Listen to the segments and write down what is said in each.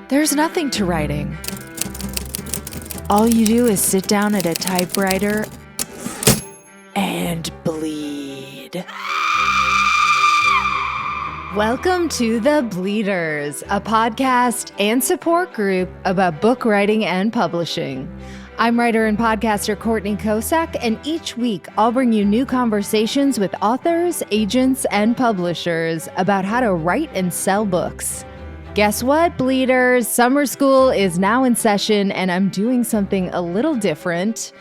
There's nothing to writing. All you do is sit down at a typewriter and bleed. Welcome to The Bleeders, a podcast and support group about book writing and publishing. I'm writer and podcaster Courtney Kosak, and each week I'll bring you new conversations with authors, agents, and publishers about how to write and sell books. Guess what, Bleeders? Summer school is now in session, and I'm doing something a little different.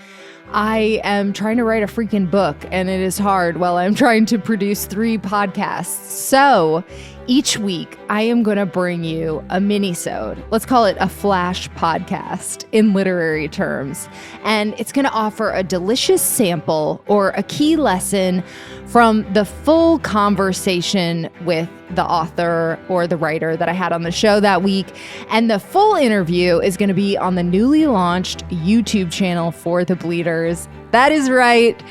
I am trying to write a freaking book, and it is hard while I'm trying to produce 3 podcasts. So each week, I am going to bring you a mini-sode. Let's call it a flash podcast in literary terms. And it's going to offer a delicious sample or a key lesson from the full conversation with the author or the writer that I had on the show that week. And the full interview is going to be on the newly launched YouTube channel for The Bleeders. That is right.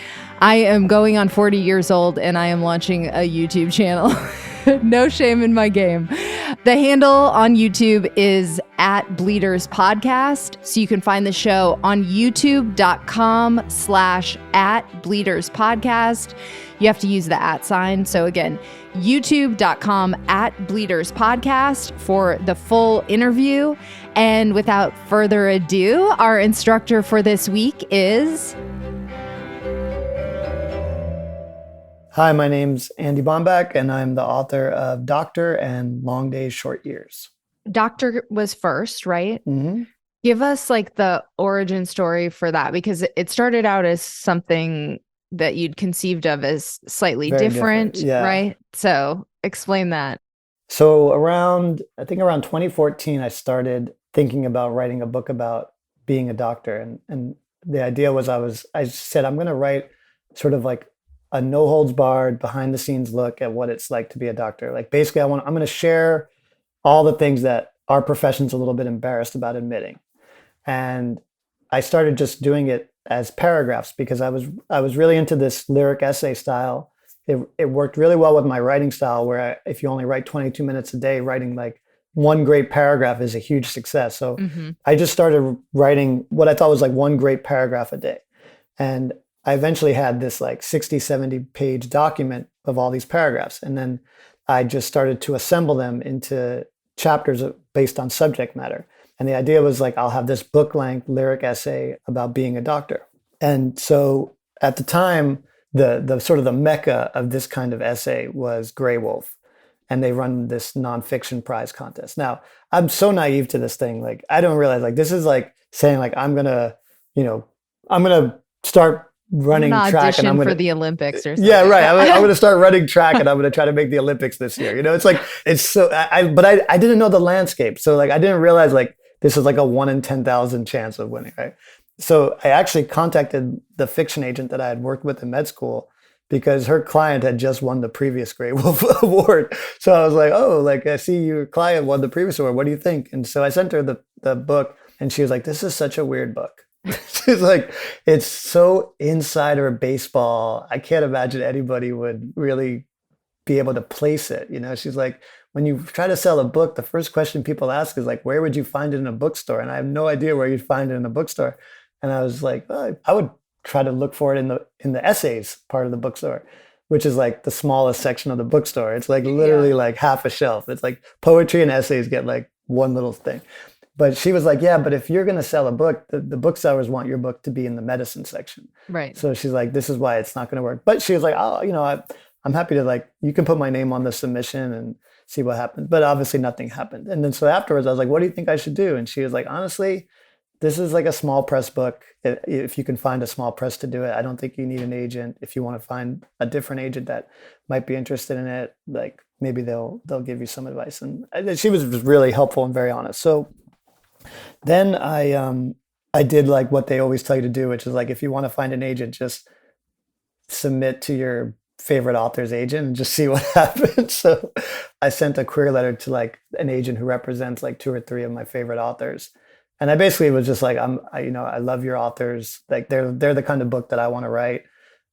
I am going on 40 years old and I am launching a YouTube channel. No shame in my game. The handle on YouTube is @Bleeders Podcast. So you can find the show on youtube.com/@Bleeders Podcast. You have to use the @sign. So again, youtube.com/Bleeders Podcast for the full interview. And without further ado, our instructor for this week is... Hi, my name's Andy Bomback, and I'm the author of Doctor and Long Days, Short Years. Doctor was first, right? Mm-hmm. Give us like the origin story for that, because it started out as something that you'd conceived of as slightly Very different, yeah. right? So explain that. So around 2014, I started thinking about writing a book about being a doctor. And the idea was I said, I'm going to write sort of like a no holds barred behind the scenes look at what it's like to be a doctor. Like basically I'm going to share all the things that our profession's a little bit embarrassed about admitting. And I started just doing it as paragraphs because I was really into this lyric essay style. It worked really well with my writing style where if you only write 22 minutes a day, writing like one great paragraph is a huge success. So I just started writing what I thought was like one great paragraph a day. And I eventually had this like 60, 70 page document of all these paragraphs. And then I just started to assemble them into chapters based on subject matter. And the idea was like, I'll have this book length lyric essay about being a doctor. And so at the time, the sort of the mecca of this kind of essay was Grey Wolf. And they run this nonfiction prize contest. Now, I'm so naive to this thing. Like, I don't realize like, this is like saying like, I'm going to start running track and I'm going for the Olympics or something. Yeah, right. I'm going to start running track and I'm going to try to make the Olympics this year. It's like, it's so, but I didn't know the landscape. So like, I didn't realize like, this is like a 1 in 10,000 chance of winning, right? So I actually contacted the fiction agent that I had worked with in med school because her client had just won the previous Grey Wolf Award. So I was like, oh, like I see your client won the previous award. What do you think? And so I sent her the book and she was like, this is such a weird book. She's like, it's so insider baseball. I can't imagine anybody would really be able to place it. She's like, when you try to sell a book, the first question people ask is like, where would you find it in a bookstore? And I have no idea where you'd find it in a bookstore. And I was like, oh, I would try to look for it in the essays part of the bookstore, which is like the smallest section of the bookstore. It's like literally like half a shelf. It's like poetry and essays get like one little thing. But she was like, yeah, but if you're going to sell a book, the booksellers want your book to be in the medicine section. Right. So she's like, this is why it's not going to work. But she was like, oh, I'm happy to like, you can put my name on the submission and see what happens. But obviously nothing happened. And then so afterwards I was like, what do you think I should do? And she was like, honestly, this is like a small press book. If you can find a small press to do it, I don't think you need an agent. If you want to find a different agent that might be interested in it, like maybe they'll give you some advice. And she was really helpful and very honest. So then I did like what they always tell you to do, which is like, if you want to find an agent, just submit to your favorite author's agent and just see what happens. So I sent a query letter to like an agent who represents like 2 or 3 of my favorite authors. And I basically was just like, I love your authors. Like they're the kind of book that I want to write.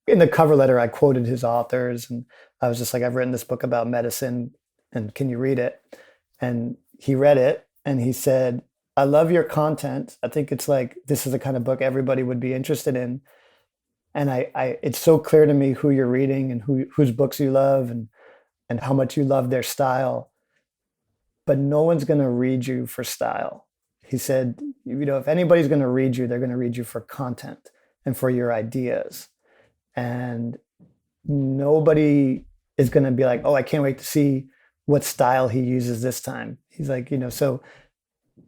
In the cover letter, I quoted his authors and I was just like, I've written this book about medicine and can you read it? And he read it and he said, I love your content. I think it's like, this is the kind of book everybody would be interested in. And it's so clear to me who you're reading and whose books you love and how much you love their style. But no one's going to read you for style. He said, if anybody's going to read you, they're going to read you for content and for your ideas. And nobody is going to be like, oh, I can't wait to see what style he uses this time. He's like, so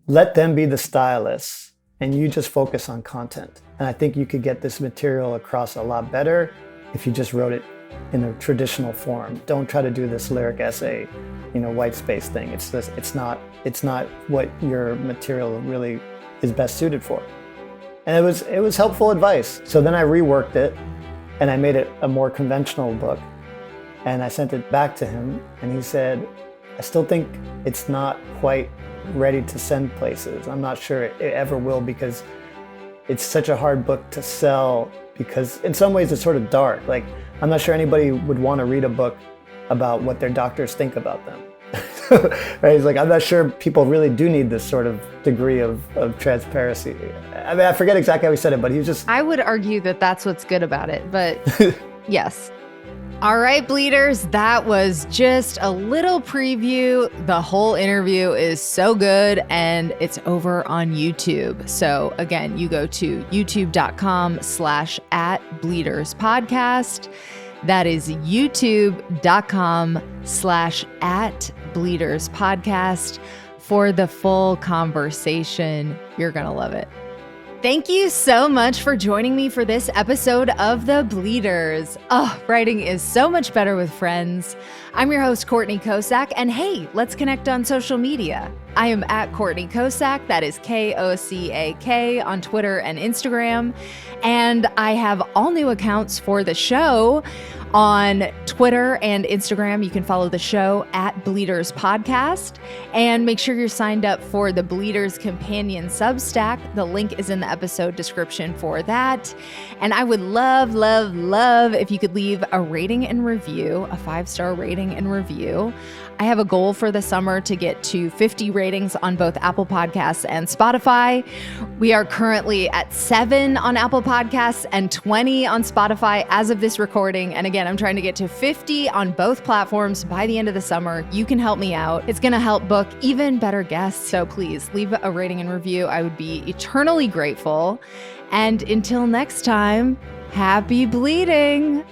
let them be the stylists and you just focus on content. And I think you could get this material across a lot better if you just wrote it in a traditional form. Don't try to do this lyric essay, white space thing. It's not what your material really is best suited for. And it was helpful advice. So then I reworked it and I made it a more conventional book. And I sent it back to him and he said, I still think it's not quite ready to send places. I'm not sure it ever will, because it's such a hard book to sell, because in some ways it's sort of dark. Like, I'm not sure anybody would want to read a book about what their doctors think about them. Right? He's like, I'm not sure people really do need this sort of degree of transparency. I mean, I forget exactly how he said it, but he was just... I would argue that that's what's good about it, but yes. All right, Bleeders, that was just a little preview. The whole interview is so good and it's over on YouTube. So again, you go to youtube.com/@bleederspodcast. That is youtube.com/@bleederspodcast for the full conversation. You're going to love it. Thank you so much for joining me for this episode of The Bleeders. Oh, writing is so much better with friends. I'm your host, Courtney Kosak, and hey, let's connect on social media. I am at Courtney Kosak, that is Kosak on Twitter and Instagram. And I have all new accounts for the show on Twitter and Instagram. You can follow the show at Bleeders Podcast, and make sure you're signed up for the Bleeders Companion Substack. The link is in the episode description for that. And I would love, love, love if you could leave a rating and review, a 5-star rating and review. I have a goal for the summer to get to 50 ratings on both Apple Podcasts and Spotify. We are currently at 7 on Apple Podcasts and 20 on Spotify as of this recording. And again, I'm trying to get to 50 on both platforms by the end of the summer. You can help me out. It's going to help book even better guests. So please leave a rating and review. I would be eternally grateful. And until next time, happy bleeding.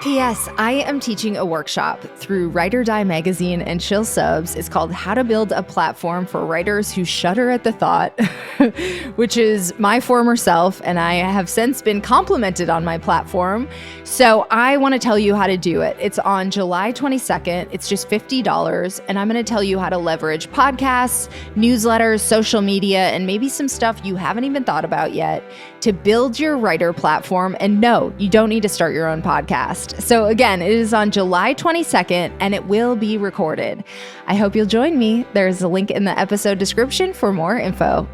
P.S. I am teaching a workshop through Write or Die magazine and Chill Subs. It's called How to Build a Platform for Writers Who Shudder at the Thought, which is my former self, and I have since been complimented on my platform. So I want to tell you how to do it. It's on July 22nd. It's just $50, and I'm going to tell you how to leverage podcasts, newsletters, social media, and maybe some stuff you haven't even thought about yet to build your writer platform. And no, you don't need to start your own podcast. So again, it is on July 22nd and it will be recorded. I hope you'll join me. There's a link in the episode description for more info.